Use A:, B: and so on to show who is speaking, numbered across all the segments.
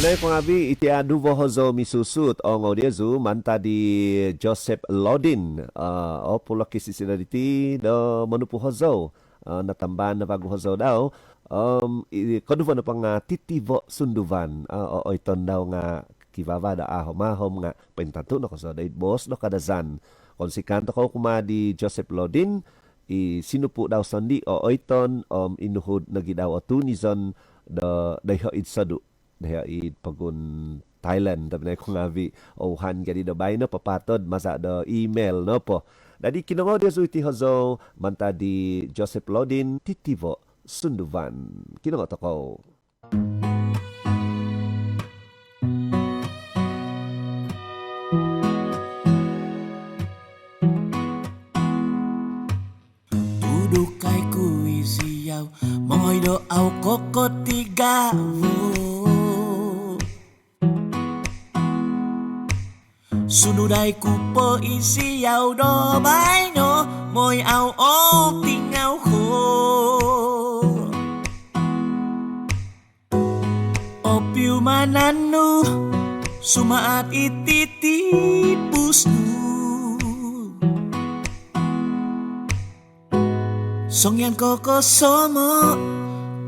A: Pinay ko nga bi, iti adu bohozo misusut o ngaudiazu manta di Joseph Lodin. O pula kisi sila diti do manupu hozo. Natambahan na bago hozo daw. Koduvan na pang titivo sunduvan. O iton daw nga kibaba da ahom nga pentanto na ko sa dahil boss no kadazan. Kung si kanto ko kumadi Joseph Lodin, sinupu daw sandi o oiton inuhod na gidaw o tunizon da dayho idsadu daya pagun Thailand tapi na kung ngavi o han gadi do bay no papatod masa do email no po dadi kinongo dia zuiti hozo manta di Joseph Lodin titivo sunduvan kinongo to ko.
B: Duduk kay kuisiyaw Mongoy do au kokotigawo Sunuday ku po isiyaw do bay no Moy au o tingaw ko Opiu mananu Sumaat ititipus nu Songyan koko somo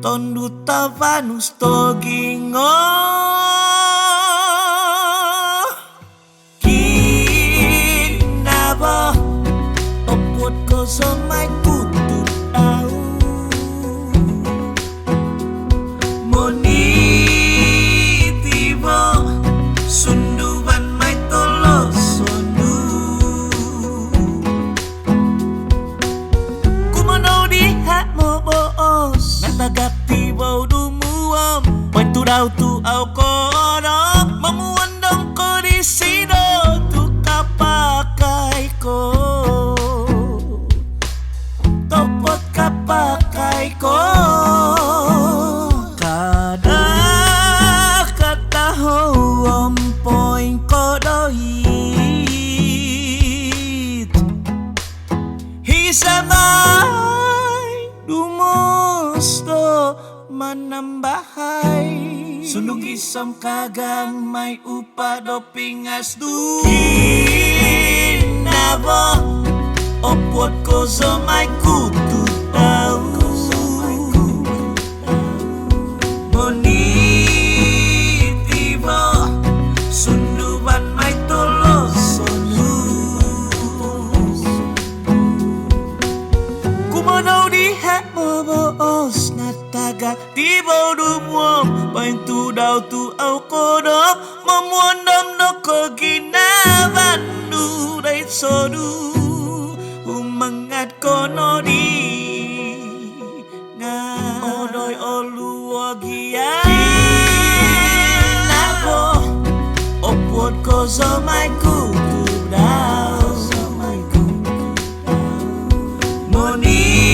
B: Tondu tavanus togingo Kinabo Opot ko somay kutut au Monitibo Sunduban may tolosonu Kumano diha mo boos Natagatibaw dumuam Pwento daw tu au kono Mamuandang ko di sido Tu kapakai ko Topot kapakai ko Kada kataho ompoing ko doit Hisamay dumusto manambahay Sunog isang kagang may upado pingas Kinabo Opot ko sa may kututaw Monitibo Sunduban may tolosonu Kumanaw diha mo boos na taga Tibaw dumuam Paintu daw tu au kodok Mamuandam no ko ginabandu Dahit sodu Umangat kono di Nga Odoy oluwagia Kinabo Opot ko sa may kutudaw Monitibo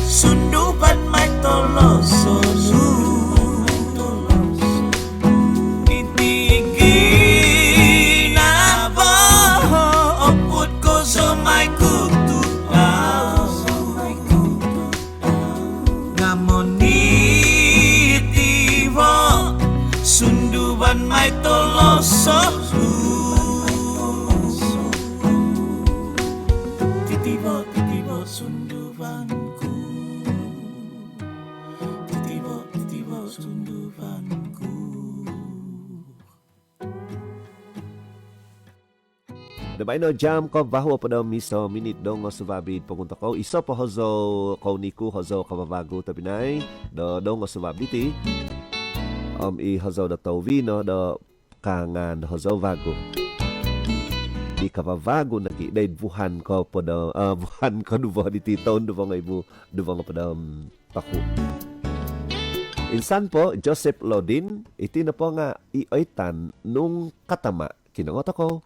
B: Sunduban may tolosonu Itiginabo Opot ko sa may kutudaw Nga monitibo Sunduban may tolosonu Titibo sundubanku Titibo sundubanku
A: Dabay no jam ko bahwa pada miso minit dong subabid pagunta ko iso pa hozo ko niku hozo kababago tabinay do dong subabiti i hozo da tawino do kangan hozo vago di kabavago nagi dahil buhan ko pada buhan ko duwa di titon duwa nga ibu duwa nga pada paku insan po Joseph Lodin iti na po nga ioitan nung katama kinangot ako.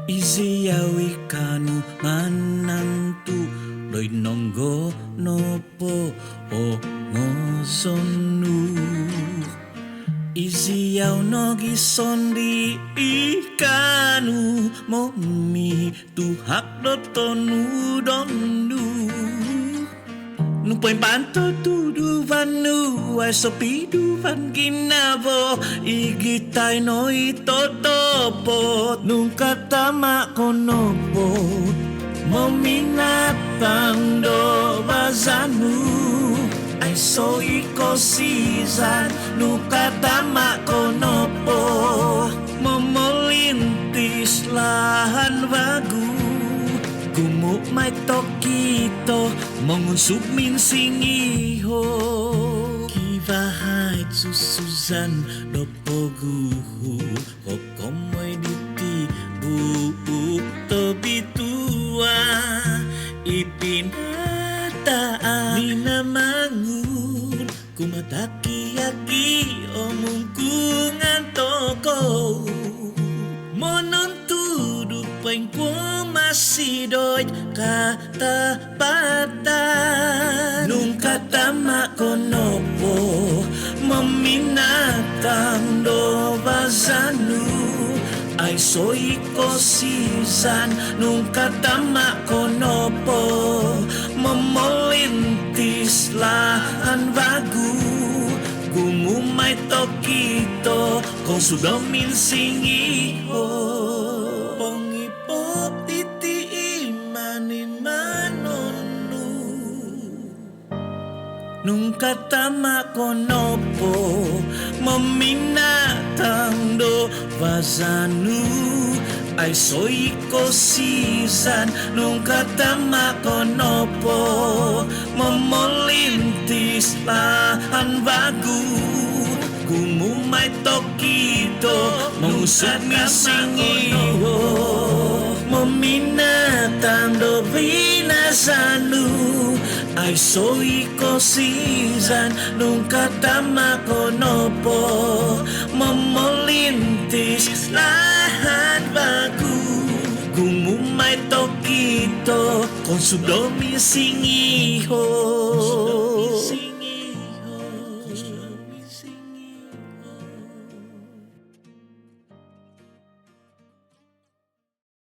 B: Isiyawi kanu manantu Doy nonggo nopo o ngosonu Iziyaw no gisondi ikanu momi tuhak dotonu dondu Nupoy panto tudu vanu ay sopidu van ginabo igitay no itotopot nung katama konopot mominatang do bazanu ay so ikosisan nukatama konopo momolintis lahan bagu gumuk may tokito mongunsub min singiho kivahait susuzan dopoguhu kokomoy diti buuk tobitua ipinataan minamangun kumataki-aki omungkungan toko monon tuduk paing pumasidoy katapatan nung katama konopo meminatang do bazanu ay soy kosisan nung katama konopo memolintis lahan bagu gumumay tokito kung sudomin singiho pongipop titi imanin manonu nung katama konopo meminatang do bazanu ay soy kosisan nung katama konopo memolintis lahan bagu gumumay tokito mengusap singiho meminatang do binasanu ay soy kosisan nung katama konopo memolintis lahan bagu gumumay tokito kung sudomi singiho